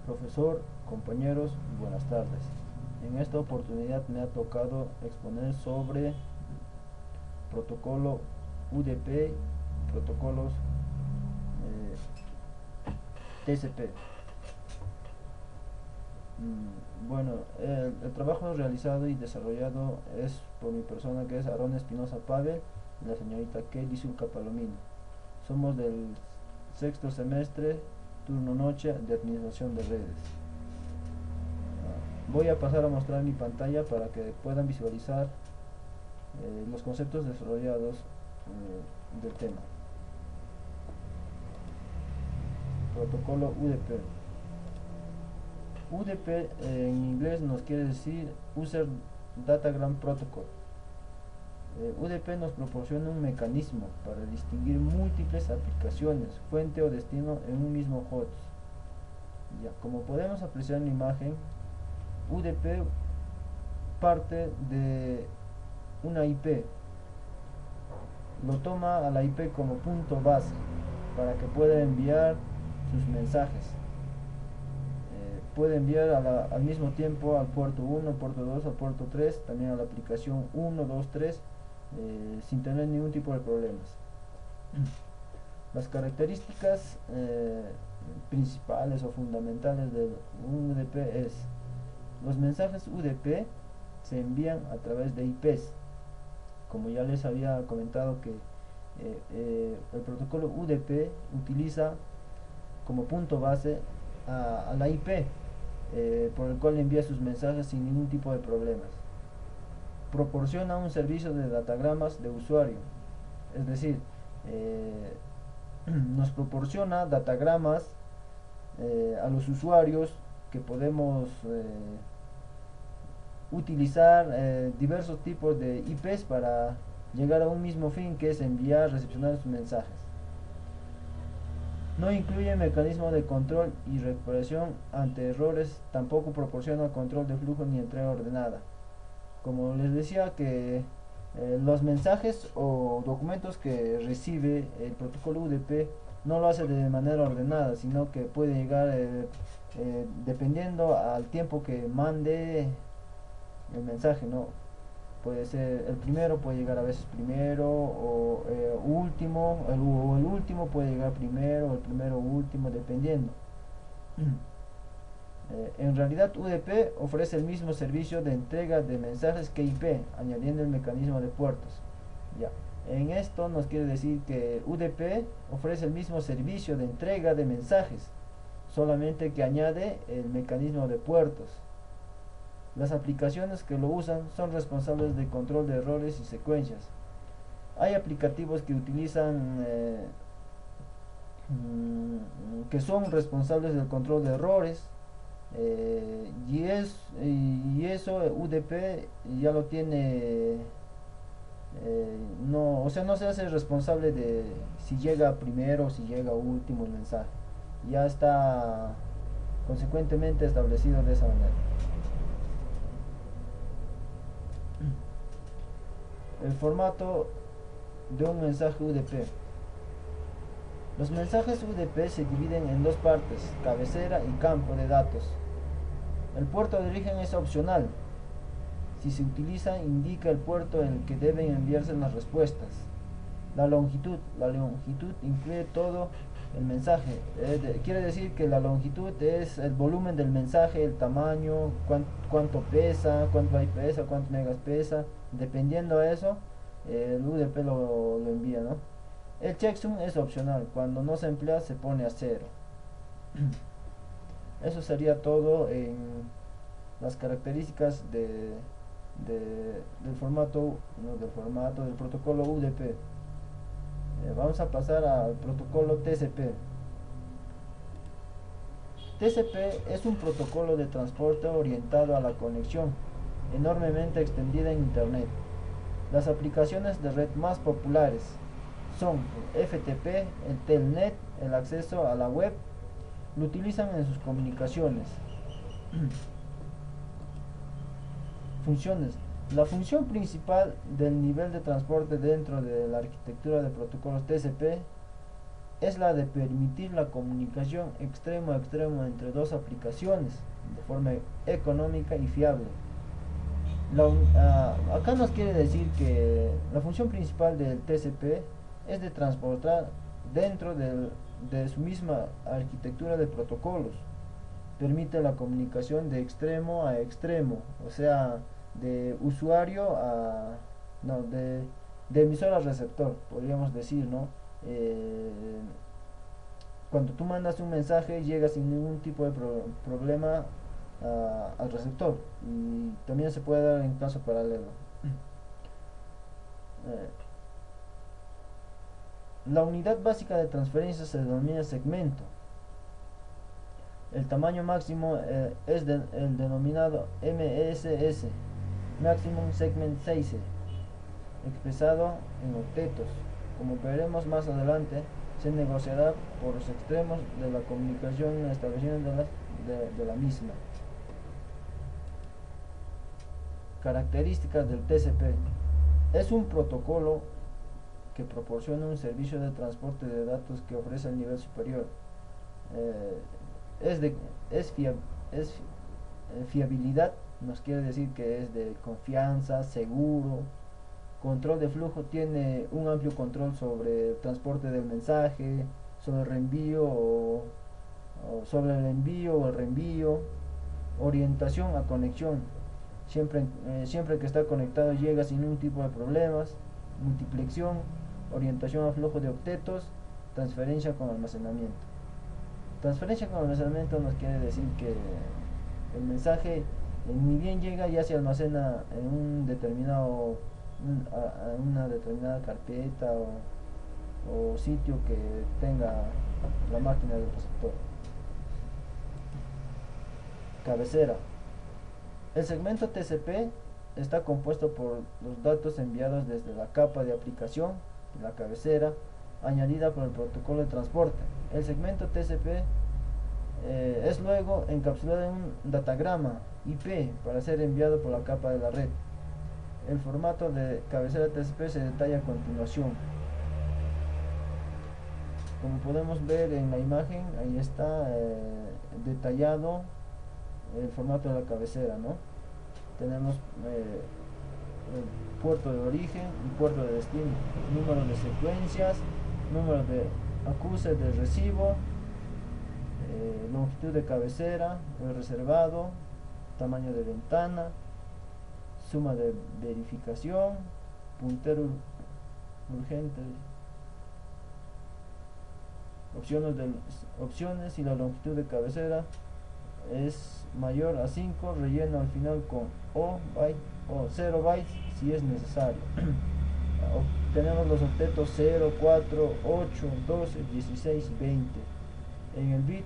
Profesor, compañeros, buenas tardes. En esta oportunidad me ha tocado exponer sobre protocolo UDP, protocolos TCP. Bueno, el trabajo realizado y desarrollado es por mi persona, que es Aarón Espinosa Pavel, y la señorita Kelly Zulca Palomino. Somos del sexto semestre, turno noche de administración de redes. Voy a pasar a mostrar mi pantalla para que puedan visualizar los conceptos desarrollados del tema. Protocolo UDP. UDP en inglés nos quiere decir User Datagram Protocol. UDP nos proporciona un mecanismo para distinguir múltiples aplicaciones, fuente o destino en un mismo host. Ya, como podemos apreciar en la imagen, UDP parte de una IP, lo toma a la IP como punto base para que pueda enviar sus mensajes. Puede enviar al mismo tiempo al puerto 1, puerto 2, al puerto 3, también a la aplicación 1, 2, 3, sin tener ningún tipo de problemas. Las características principales o fundamentales del UDP es: los mensajes UDP se envían a través de IPs. Como ya les había comentado que el protocolo UDP utiliza como punto base a la IP, por el cual envía sus mensajes sin ningún tipo de problemas. Proporciona un servicio de datagramas de usuario, es decir, nos proporciona datagramas a los usuarios que podemos utilizar diversos tipos de IPs para llegar a un mismo fin, que es enviar, recepcionar sus mensajes. No incluye mecanismo de control y recuperación ante errores, tampoco proporciona control de flujo ni entrega ordenada. Como les decía, que los mensajes o documentos que recibe el protocolo UDP no lo hace de manera ordenada, sino que puede llegar dependiendo al tiempo que mande el mensaje, ¿no? Puede ser el primero, puede llegar a veces primero o último, o el último puede llegar primero, o el primero último, dependiendo. En realidad UDP ofrece el mismo servicio de entrega de mensajes que IP, añadiendo el mecanismo de puertos. Ya. En esto nos quiere decir que UDP ofrece el mismo servicio de entrega de mensajes, solamente que añade el mecanismo de puertos. Las aplicaciones que lo usan son responsables de control de errores y secuencias. Hay aplicativos que utilizan que son responsables del control de errores, y eso UDP ya lo tiene. No, o sea, no se hace responsable de si llega primero o si llega último el mensaje. Ya está consecuentemente establecido de esa manera. El formato de un mensaje UDP. Los mensajes UDP se dividen en dos partes: cabecera y campo de datos. El puerto de origen es opcional. Si se utiliza, indica el puerto en el que deben enviarse las respuestas. La longitud incluye todo el mensaje. Quiere decir que la longitud es el volumen del mensaje, el tamaño, cuánto pesa, cuánto byte pesa, cuántos megas pesa. Dependiendo de eso, el UDP lo envía, ¿no? El checksum es opcional. Cuando no se emplea, se pone a cero. Eso sería todo en las características del formato, no, del protocolo UDP. Vamos a pasar al protocolo TCP. TCP es un protocolo de transporte orientado a la conexión, enormemente extendida en Internet. Las aplicaciones de red más populares son el FTP, el Telnet, el acceso a la web. Lo utilizan en sus comunicaciones. Funciones. La función principal del nivel de transporte dentro de la arquitectura de protocolos TCP es la de permitir la comunicación extremo a extremo entre dos aplicaciones de forma económica y fiable. Acá nos quiere decir que la función principal del TCP es de transportar dentro de su misma arquitectura de protocolos. Permite la comunicación de extremo a extremo, o sea, de usuario a... no, de emisor a receptor, podríamos decir, ¿no? Eh, Cuando tú mandas un mensaje llega sin ningún tipo de problema al receptor, y también se puede dar en caso paralelo. Eh, la unidad básica de transferencia se denomina segmento. El tamaño máximo es el denominado MSS, Maximum Segment Size, expresado en octetos. Como veremos más adelante, se negociará por los extremos de la comunicación en la estableciendo de la misma. Características del TCP. Es un protocolo que proporciona un servicio de transporte de datos que ofrece el nivel superior. Eh, es de es, fia, es fiabilidad, nos quiere decir que es de confianza, seguro. Control de flujo, tiene un amplio control sobre el transporte del mensaje, sobre el reenvío o sobre el envío o el reenvío. Orientación a conexión, siempre que está conectado llega sin ningún tipo de problemas. Multiplexión, orientación a flujo de octetos. Transferencia con almacenamiento. Transferencia con almacenamiento nos quiere decir que el mensaje ni bien llega, ya se almacena en un determinado una determinada carpeta o sitio que tenga la máquina del receptor. Cabecera. El segmento TCP está compuesto por los datos enviados desde la capa de aplicación, la cabecera, añadida por el protocolo de transporte. El segmento TCP es luego encapsulado en un datagrama IP para ser enviado por la capa de la red. El formato de cabecera TCP se detalla a continuación. Como podemos ver en la imagen, ahí está detallado el formato de la cabecera, ¿no? Tenemos el puerto de origen y puerto de destino, número de secuencias, número de acuses de recibo, longitud de cabecera, el reservado, tamaño de ventana, suma de verificación, puntero urgente, opciones, y la longitud de cabecera es mayor a 5, relleno al final con o 0 bytes si es necesario. Tenemos los octetos 0, 4, 8, 12, 16, 20. En el bit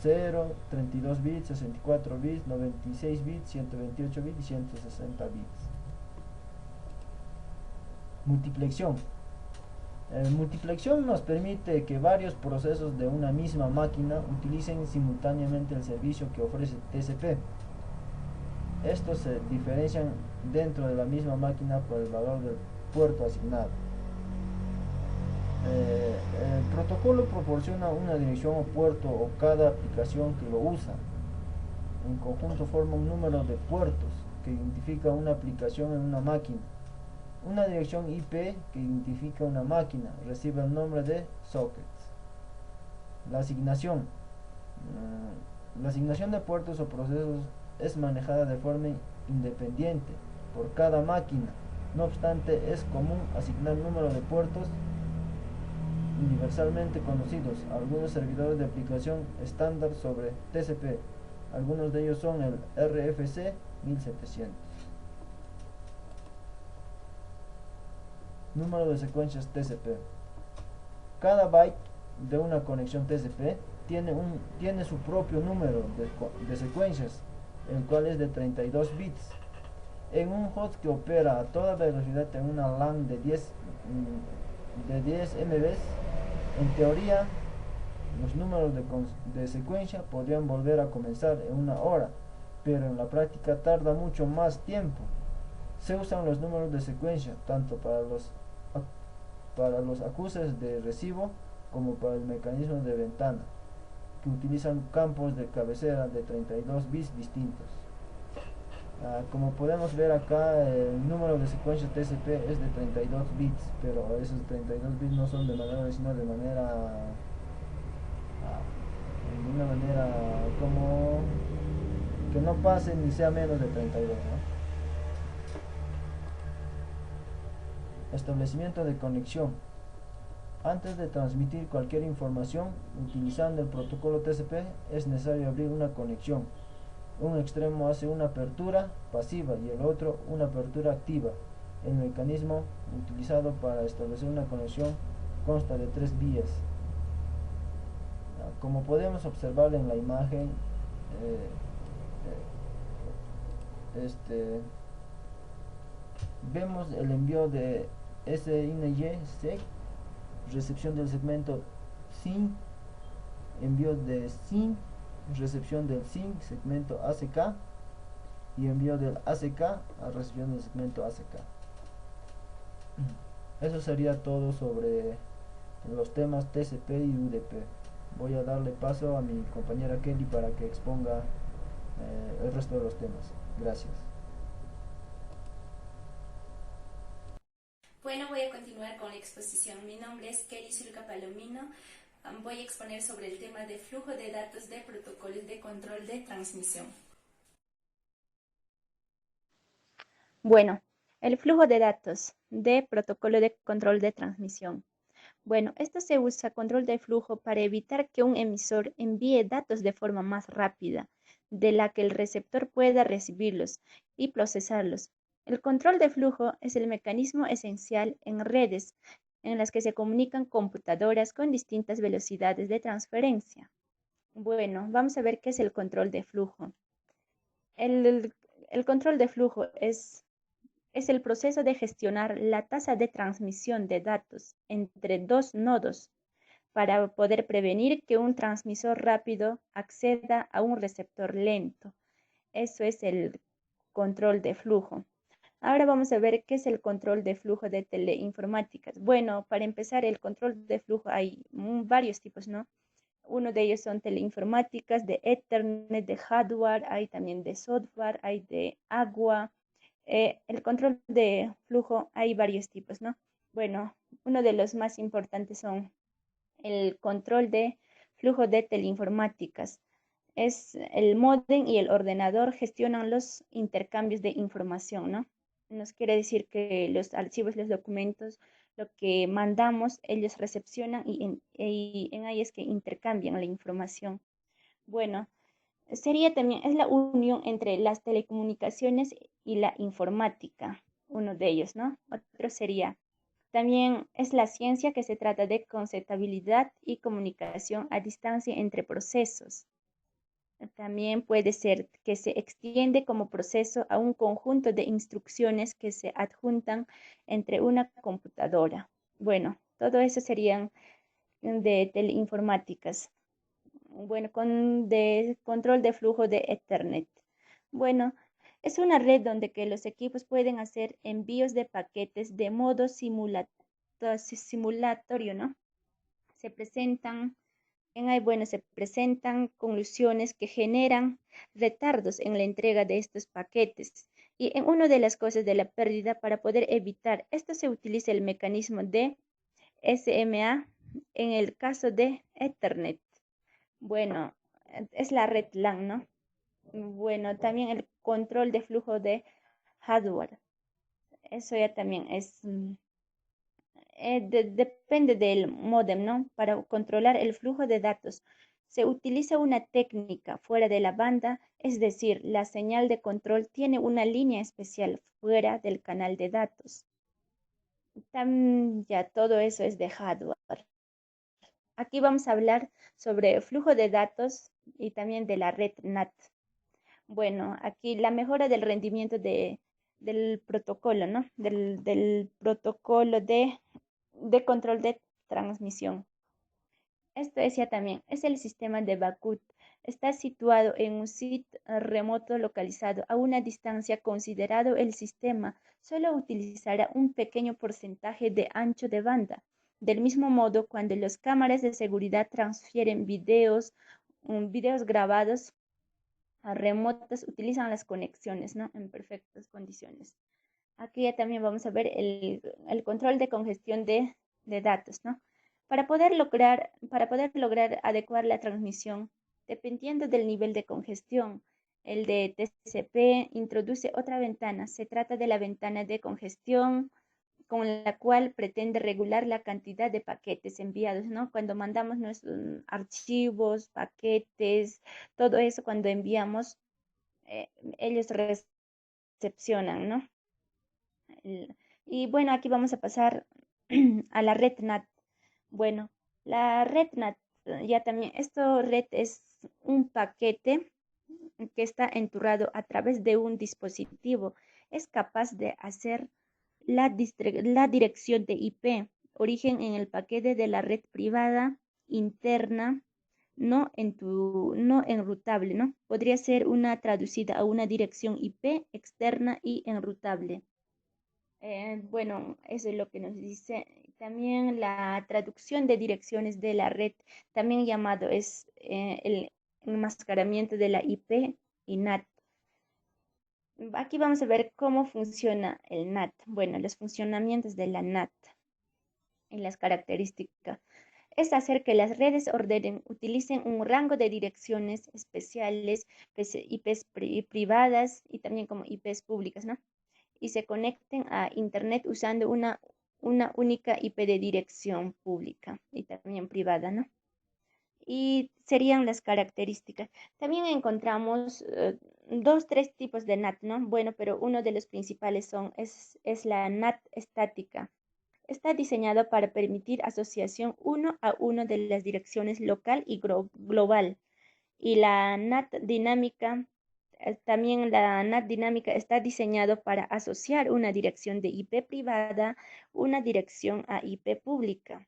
0, 32 bits, 64 bits, 96 bits, 128 bits y 160 bits. Multiplexión. Multiplexión nos permite que varios procesos de una misma máquina utilicen simultáneamente el servicio que ofrece TCP. Estos se diferencian dentro de la misma máquina por el valor del puerto asignado. El protocolo proporciona una dirección o puerto o cada aplicación que lo usa. En conjunto forma un número de puertos que identifica una aplicación en una máquina. Una dirección IP que identifica una máquina recibe el nombre de sockets. La asignación. La asignación de puertos o procesos es manejada de forma independiente por cada máquina. No obstante, es común asignar número de puertos universalmente conocidos a algunos servidores de aplicación estándar sobre TCP. Algunos de ellos son el RFC 1700. Número de secuencias TCP. Cada byte de una conexión TCP tiene su propio número de secuencias, el cual es de 32 bits. En un host que opera a toda velocidad en una LAN de 10 MB, en teoría los números de secuencia podrían volver a comenzar en una hora, pero en la práctica tarda mucho más tiempo. Se usan los números de secuencia tanto para los acuses de recibo como para el mecanismo de ventana, que utilizan campos de cabecera de 32 bits distintos. Como podemos ver acá, el número de secuencias TCP es de 32 bits, pero esos 32 bits no son de manera, sino de una manera como que no pase ni sea menos de 32, ¿no? Establecimiento de conexión. Antes de transmitir cualquier información utilizando el protocolo TCP es necesario abrir una conexión. Un extremo hace una apertura pasiva y el otro una apertura activa. El mecanismo utilizado para establecer una conexión consta de tres vías. Como podemos observar en la imagen, eh, este, vemos el envío de SINY, recepción del segmento SYN, envío de SYN, recepción del SYN, segmento ACK, y envío del ACK a recepción del segmento ACK. Eso sería todo sobre los temas TCP y UDP. Voy a darle paso a mi compañera Kelly para que exponga el resto de los temas. Gracias. Bueno, voy a continuar con la exposición. Mi nombre es Kelly Zulca Palomino. Voy a exponer sobre el tema de flujo de datos de protocolos de control de transmisión. Bueno, el flujo de datos de protocolo de control de transmisión. Bueno, esto se usa control de flujo para evitar que un emisor envíe datos de forma más rápida, de la que el receptor pueda recibirlos y procesarlos. El control de flujo es el mecanismo esencial en redes en las que se comunican computadoras con distintas velocidades de transferencia. Bueno, vamos a ver qué es el control de flujo. El control de flujo es el proceso de gestionar la tasa de transmisión de datos entre dos nodos para poder prevenir que un transmisor rápido acceda a un receptor lento. Eso es el control de flujo. Ahora vamos a ver qué es el control de flujo de teleinformáticas. Bueno, para empezar, el control de flujo hay varios tipos, ¿no? Uno de ellos son teleinformáticas, de Ethernet, de hardware, hay también de software, hay de agua. El control de flujo hay varios tipos, ¿no? Bueno, uno de los más importantes son el control de flujo de teleinformáticas. Es el módem y el ordenador gestionan los intercambios de información, ¿no? Nos quiere decir que los archivos, los documentos, lo que mandamos, ellos recepcionan y en ahí es que intercambian la información. Bueno, sería también, es la unión entre las telecomunicaciones y la informática, uno de ellos, ¿no? Otro sería, también es la ciencia que se trata de conceptabilidad y comunicación a distancia entre procesos. También puede ser que se extiende como proceso a un conjunto de instrucciones que se adjuntan entre una computadora. Bueno, todo eso serían de teleinformáticas. Bueno, de control de flujo de Ethernet. Bueno, es una red donde que los equipos pueden hacer envíos de paquetes de modo simulatorio, ¿no? Se presentan bueno, se presentan conclusiones que generan retardos en la entrega de estos paquetes. Y en una de las cosas de la pérdida, para poder evitar esto, se utiliza el mecanismo de SMA en el caso de Ethernet. Bueno, es la red LAN, ¿no? Bueno, también el control de flujo de hardware. Eso ya también es, depende del módem, ¿no? Para controlar el flujo de datos se utiliza una técnica fuera de la banda, es decir, la señal de control tiene una línea especial fuera del canal de datos. Ya todo eso es de hardware. Aquí vamos a hablar sobre flujo de datos y también de la red NAT. Bueno, aquí la mejora del rendimiento del protocolo, ¿no? Del protocolo de control de transmisión. Esto decía también, es el sistema de Bakut. Está situado en un sitio remoto localizado a una distancia considerado el sistema solo utilizará un pequeño porcentaje de ancho de banda Del mismo modo, cuando las cámaras de seguridad transfieren videos grabados a remotas, utilizan las conexiones, ¿no? En perfectas condiciones. Aquí ya también vamos a ver el control de congestión de datos, ¿no? Para poder lograr adecuar la transmisión, dependiendo del nivel de congestión, el de TCP introduce otra ventana. Se trata de la ventana de congestión con la cual pretende regular la cantidad de paquetes enviados, ¿no? Cuando mandamos nuestros archivos, paquetes, todo eso cuando enviamos, eh, ellos recepcionan, ¿no? Y bueno, aquí vamos a pasar a la red NAT. Bueno, la red NAT, ya también, esto red es un paquete que está enturrado a través de un dispositivo. Es capaz de hacer la dirección de IP, origen en el paquete de la red privada interna, no enrutable, ¿no? Podría ser una traducida a una dirección IP externa y enrutable. Bueno, eso es lo que nos dice. También la traducción de direcciones de la red, también llamado es el enmascaramiento de la IP y NAT. Aquí vamos a ver cómo funciona el NAT. Bueno, los funcionamientos de la NAT y las características. Es hacer que las redes utilicen un rango de direcciones especiales, IPs privadas y también como IPs públicas, ¿no? Y se conecten a Internet usando una única IP de dirección pública y también privada, ¿no? Y serían las características. También encontramos tres tipos de NAT, ¿no? Bueno, pero uno de los principales es la NAT estática. Está diseñado para permitir asociación uno a uno de las direcciones local y global. Y la NAT dinámica, también la NAT dinámica está diseñado para asociar una dirección de IP privada, una dirección a IP pública.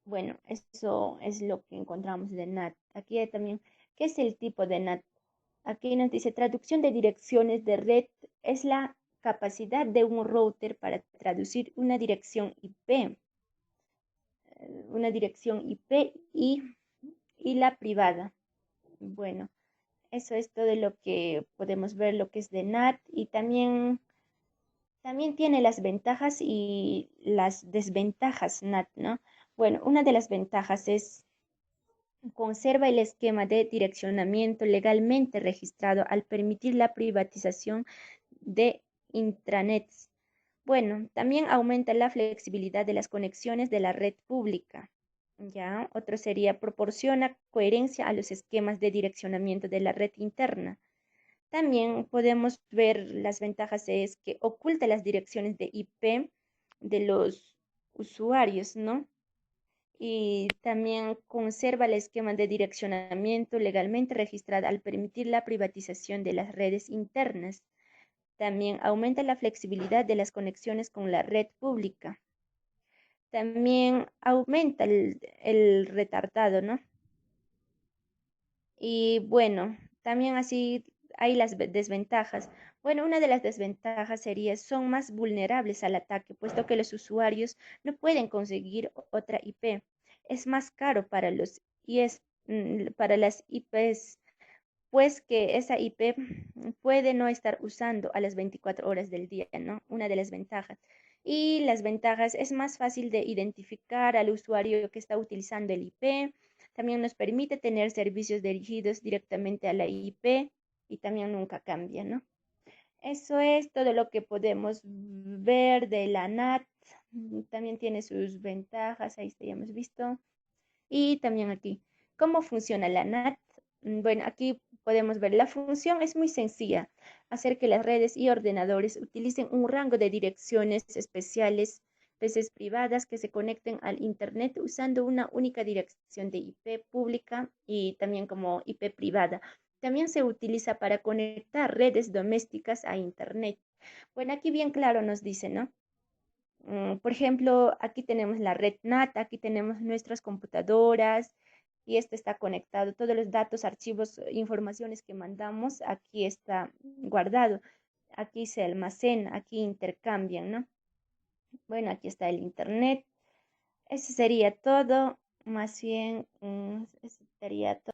Bueno, eso es lo que encontramos de NAT. Aquí hay también, ¿qué es el tipo de NAT? Aquí nos dice traducción de direcciones de red es la capacidad de un router para traducir una dirección IP y la privada. Bueno, eso es todo lo que podemos ver, lo que es de NAT y también tiene las ventajas y las desventajas NAT, ¿no? Bueno, una de las ventajas es conserva el esquema de direccionamiento legalmente registrado al permitir la privatización de intranets. Bueno, también aumenta la flexibilidad de las conexiones de la red pública. Ya, otro sería proporciona coherencia a los esquemas de direccionamiento de la red interna. También podemos ver las ventajas es que oculta las direcciones de IP de los usuarios, ¿no? Y también conserva el esquema de direccionamiento legalmente registrado al permitir la privatización de las redes internas. También aumenta la flexibilidad de las conexiones con la red pública. También aumenta el retardado, ¿no? Y bueno, también así hay las desventajas. Bueno, una de las desventajas sería son más vulnerables al ataque, puesto que los usuarios no pueden conseguir otra IP. Es más caro para para las IPs, pues que esa IP puede no estar usando a las 24 horas del día, ¿no? Una de las ventajas. Y las ventajas es más fácil de identificar al usuario que está utilizando el IP. También nos permite tener servicios dirigidos directamente a la IP y también nunca cambia, ¿no? Eso es todo lo que podemos ver de la NAT. También tiene sus ventajas, ahí ya hemos visto. Y también aquí, ¿cómo funciona la NAT? Bueno, aquí podemos ver la función es muy sencilla, hacer que las redes y ordenadores utilicen un rango de direcciones especiales, PCs privadas que se conecten al Internet usando una única dirección de IP pública y también como IP privada. También se utiliza para conectar redes domésticas a Internet. Bueno, aquí bien claro nos dice, ¿no? Por ejemplo, aquí tenemos la red NAT, aquí tenemos nuestras computadoras y esto está conectado. Todos los datos, archivos, informaciones que mandamos, aquí está guardado. Aquí se almacena, aquí intercambian, ¿no? Bueno, aquí está el Internet. Eso sería todo, más bien, eso sería todo.